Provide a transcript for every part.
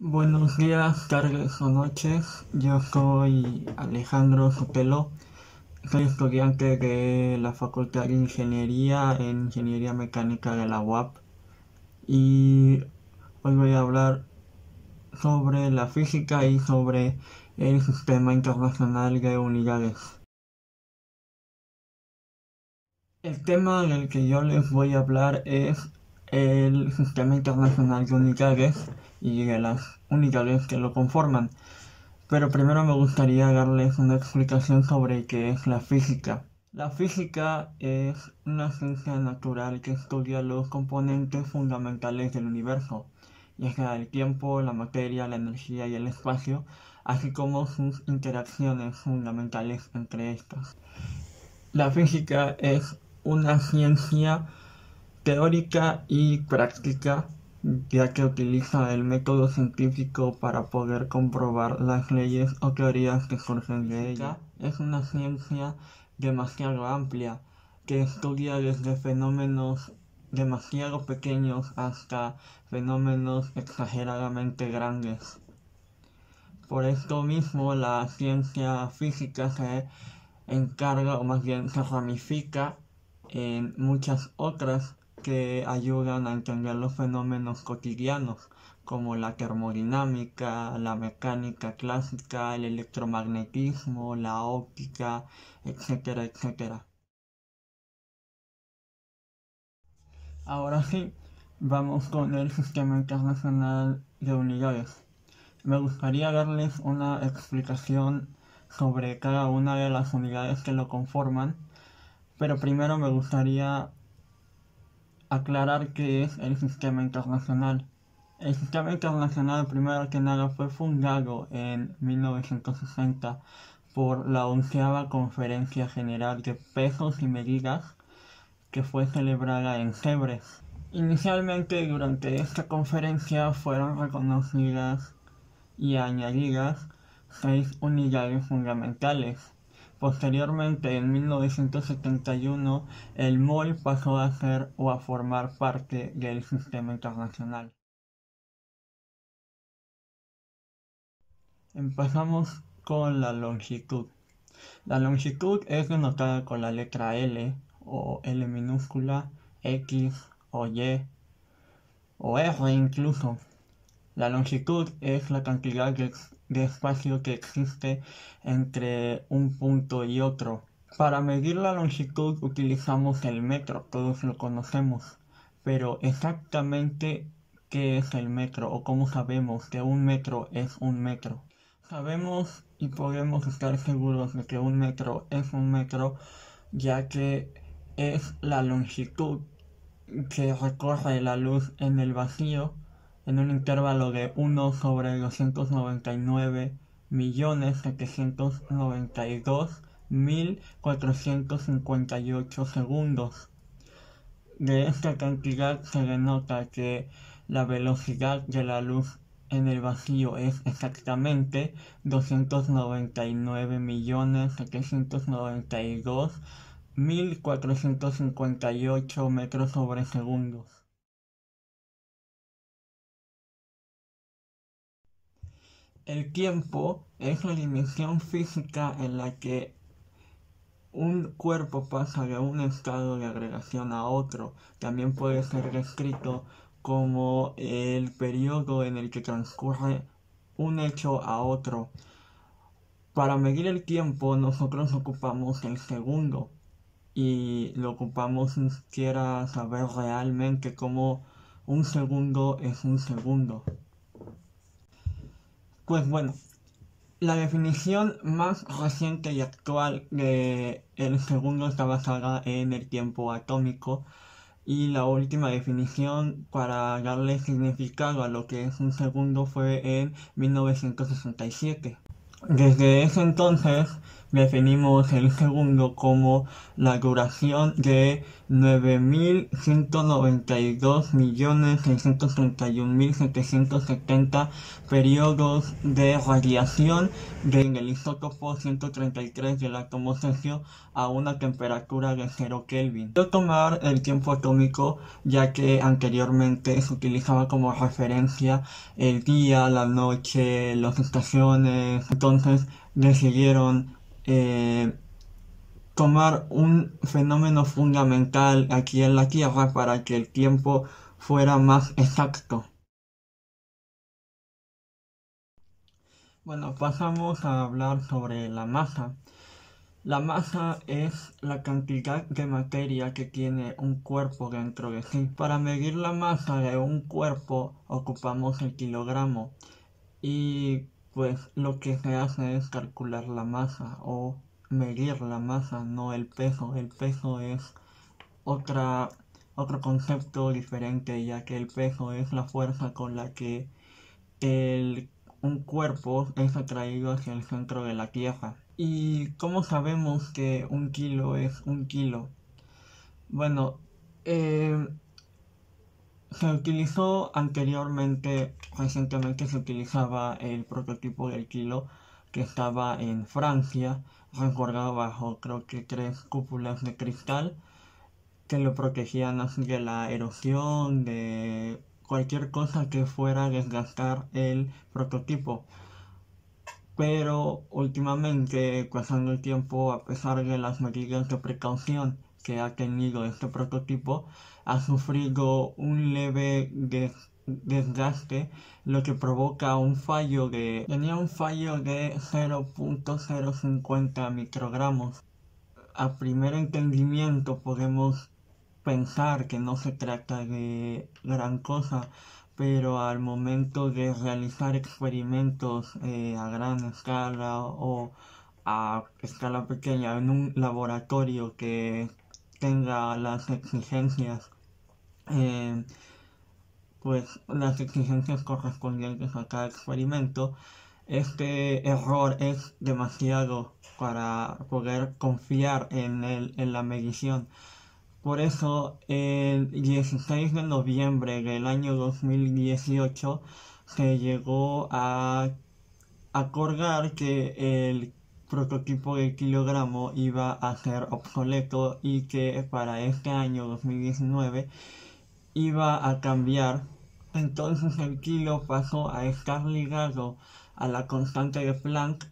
Buenos días, tardes o noches. Yo soy Alejandro Sotelo. Soy estudiante de la Facultad de Ingeniería en Ingeniería Mecánica de la UAP. Y hoy voy a hablar sobre la física y sobre el Sistema Internacional de Unidades. El tema del que yo les voy a hablar es el Sistema Internacional de Unidades y de las unidades que lo conforman. Pero primero me gustaría darles una explicación sobre qué es la física. La física es una ciencia natural que estudia los componentes fundamentales del universo, ya sea el tiempo, la materia, la energía y el espacio, así como sus interacciones fundamentales entre estos. La física es una ciencia teórica y práctica, ya que utiliza el método científico para poder comprobar las leyes o teorías que surgen de ella. Es una ciencia demasiado amplia, que estudia desde fenómenos demasiado pequeños hasta fenómenos exageradamente grandes. Por esto mismo, la ciencia física se encarga, o más bien se ramifica en muchas otras que ayudan a entender los fenómenos cotidianos, como la termodinámica, la mecánica clásica, el electromagnetismo, la óptica, etcétera, etcétera. Ahora sí, vamos con el Sistema Internacional de Unidades. Me gustaría darles una explicación sobre cada una de las unidades que lo conforman, pero primero me gustaría aclarar qué es el sistema internacional. El sistema internacional, primero que nada, fue fundado en 1960 por la 11ª Conferencia General de Pesos y Medidas, que fue celebrada en Sèvres. Inicialmente, durante esta conferencia fueron reconocidas y añadidas 6 unidades fundamentales. Posteriormente, en 1971, el MOL pasó a ser o a formar parte del sistema internacional. Empezamos con la longitud. La longitud es denotada con la letra L o L minúscula, X o Y o R incluso. La longitud es la cantidad de espacio que existe entre un punto y otro. Para medir la longitud utilizamos el metro, todos lo conocemos, pero exactamente qué es el metro o cómo sabemos que un metro es un metro. Sabemos y podemos estar seguros de que un metro es un metro, ya que es la longitud que recorre la luz en el vacío en un intervalo de 1 sobre 299.792.458 segundos. De esta cantidad se denota que la velocidad de la luz en el vacío es exactamente 299.792.458 metros sobre segundos. El tiempo es la dimensión física en la que un cuerpo pasa de un estado de agregación a otro. También puede ser descrito como el periodo en el que transcurre un hecho a otro. Para medir el tiempo nosotros ocupamos el segundo y lo ocupamos sin siquiera saber realmente cómo un segundo es un segundo. Pues bueno, la definición más reciente y actual de el segundo está basada en el tiempo atómico y la última definición para darle significado a lo que es un segundo fue en 1967. Desde ese entonces definimos el segundo como la duración de 9.192.631.770 periodos de radiación del isótopo 133 del átomo cesio a una temperatura de 0 Kelvin. Quiero tomar el tiempo atómico ya que anteriormente se utilizaba como referencia el día, la noche, las estaciones. Entonces decidieron tomar un fenómeno fundamental aquí en la Tierra para que el tiempo fuera más exacto. Bueno, pasamos a hablar sobre la masa. La masa es la cantidad de materia que tiene un cuerpo dentro de sí. Para medir la masa de un cuerpo ocupamos el kilogramo y pues lo que se hace es calcular la masa o medir la masa, no el peso. El peso es otro concepto diferente, ya que el peso es la fuerza con la que un cuerpo es atraído hacia el centro de la Tierra. ¿Y cómo sabemos que un kilo es un kilo? Bueno, se utilizó anteriormente, recientemente se utilizaba el prototipo del kilo que estaba en Francia, resguardado bajo creo que 3 cúpulas de cristal que lo protegían así de la erosión, de cualquier cosa que fuera a desgastar el prototipo. Pero últimamente, pasando el tiempo, a pesar de las medidas de precaución que ha tenido este prototipo, ha sufrido un leve desgaste, lo que provoca un fallo tenía un fallo de 0.050 microgramos. A primer entendimiento podemos pensar que no se trata de gran cosa, pero al momento de realizar experimentos a gran escala o a escala pequeña en un laboratorio que tenga las exigencias, eh, pues las exigencias correspondientes a cada experimento, este error es demasiado para poder confiar en la medición. Por eso, el 16 de noviembre del año 2018 se llegó a acordar que el prototipo de kilogramo iba a ser obsoleto y que para este año 2019 iba a cambiar. Entonces el kilo pasó a estar ligado a la constante de Planck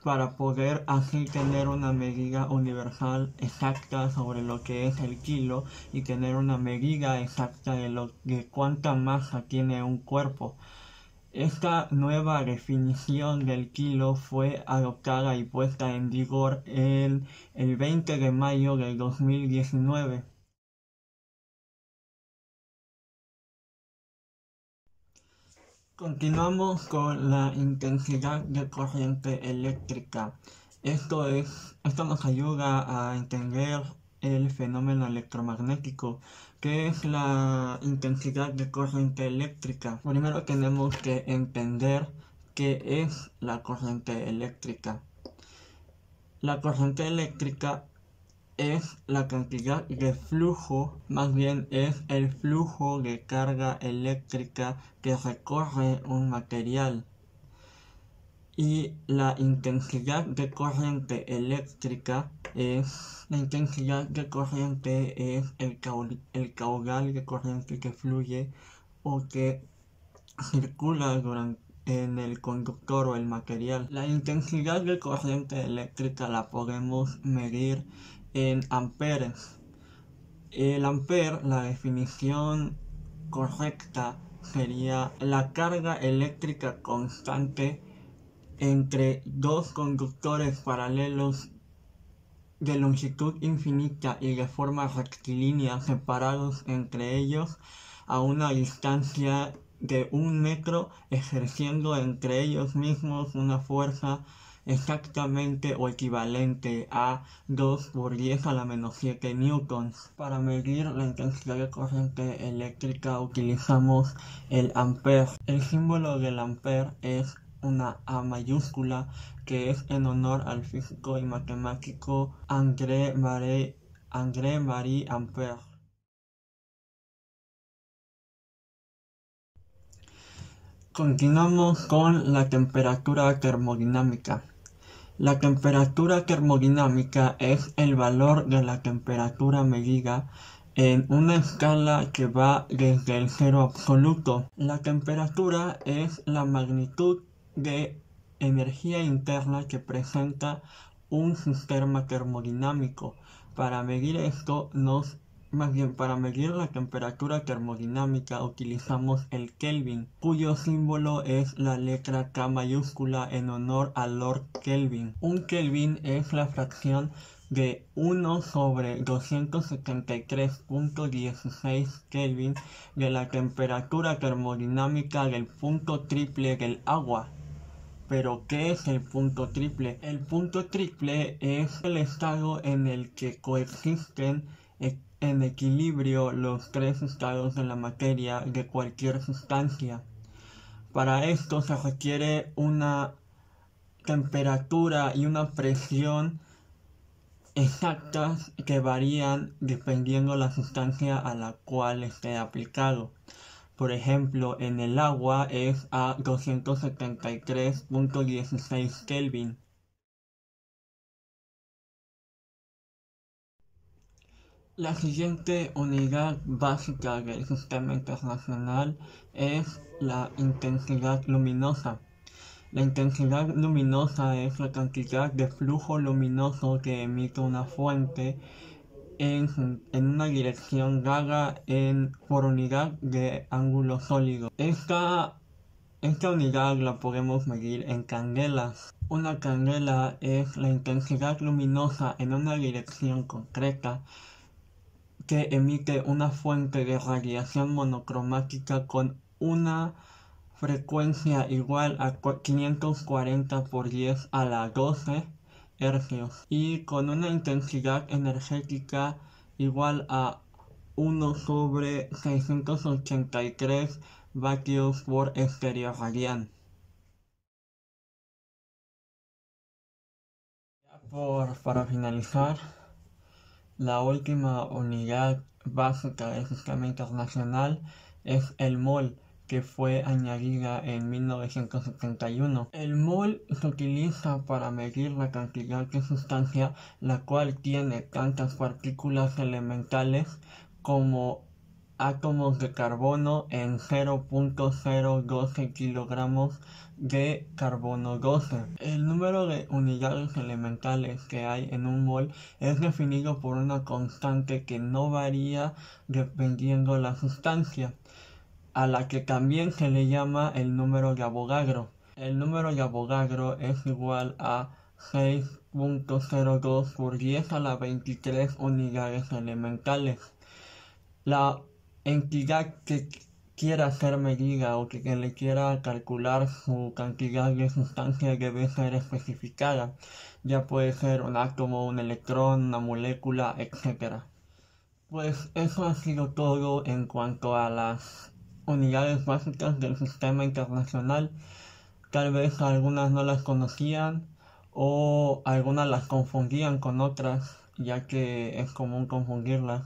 para poder así tener una medida universal exacta sobre lo que es el kilo y tener una medida exacta de cuánta masa tiene un cuerpo. Esta nueva definición del kilo fue adoptada y puesta en vigor el 20 de mayo del 2019. Continuamos con la intensidad de corriente eléctrica. Esto nos ayuda a entender el fenómeno electromagnético. ¿Qué es la intensidad de corriente eléctrica? Primero tenemos que entender qué es la corriente eléctrica. La corriente eléctrica es la cantidad de flujo, más bien es el flujo de carga eléctrica que recorre un material. Y la intensidad de corriente eléctrica es el caudal de corriente que fluye o que circula en el conductor o el material. La intensidad de corriente eléctrica la podemos medir en amperes. El ampere, la definición correcta sería la carga eléctrica constante entre dos conductores paralelos de longitud infinita y de forma rectilínea separados entre ellos a una distancia de 1 metro, ejerciendo entre ellos mismos una fuerza exactamente o equivalente a 2 por 10 a la menos 7 newtons. Para medir la intensidad de corriente eléctrica utilizamos el ampere. El símbolo del ampere es una A mayúscula, que es en honor al físico y matemático André-Marie Ampère. Continuamos con la temperatura termodinámica. La temperatura termodinámica es el valor de la temperatura medida en una escala que va desde el cero absoluto. La temperatura es la magnitud de energía interna que presenta un sistema termodinámico. Para medir esto, para medir la temperatura termodinámica utilizamos el Kelvin, cuyo símbolo es la letra K mayúscula en honor a Lord Kelvin. Un Kelvin es la fracción de 1 sobre 273.16 Kelvin de la temperatura termodinámica del punto triple del agua. Pero, ¿qué es el punto triple? El punto triple es el estado en el que coexisten en equilibrio los tres estados de la materia de cualquier sustancia. Para esto se requiere una temperatura y una presión exactas que varían dependiendo la sustancia a la cual esté aplicado. Por ejemplo, en el agua es a 273.16 Kelvin. La siguiente unidad básica del sistema internacional es la intensidad luminosa. La intensidad luminosa es la cantidad de flujo luminoso que emite una fuente en una dirección dada por unidad de ángulo sólido. Esta unidad la podemos medir en candelas. Una candela es la intensidad luminosa en una dirección concreta que emite una fuente de radiación monocromática con una frecuencia igual a 540 por 10 a la 12 hercios y con una intensidad energética igual a 1 sobre 683 vatios por estereoradián. Para finalizar, la última unidad básica del sistema internacional es el mol, que fue añadida en 1971. El mol se utiliza para medir la cantidad de sustancia la cual tiene tantas partículas elementales como átomos de carbono en 0.012 kilogramos de carbono 12. El número de unidades elementales que hay en un mol es definido por una constante que no varía dependiendo la sustancia, a la que también se le llama el número de Avogadro. El número de Avogadro es igual a 6.02 por 10 a la 23 unidades elementales. La entidad que quiera ser medida o que le quiera calcular su cantidad de sustancia debe ser especificada. Ya puede ser un átomo, un electrón, una molécula, etc. Pues eso ha sido todo en cuanto a las unidades básicas del sistema internacional. Tal vez algunas no las conocían o algunas las confundían con otras, ya que es común confundirlas.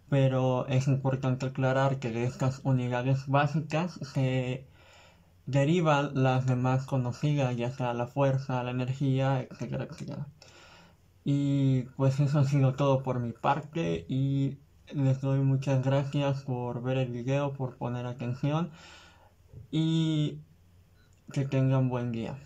Pero es importante aclarar que de estas unidades básicas se derivan las demás conocidas, ya sea la fuerza, la energía, etcétera, etcétera. Y pues eso ha sido todo por mi parte y les doy muchas gracias por ver el video, por poner atención y que tengan buen día.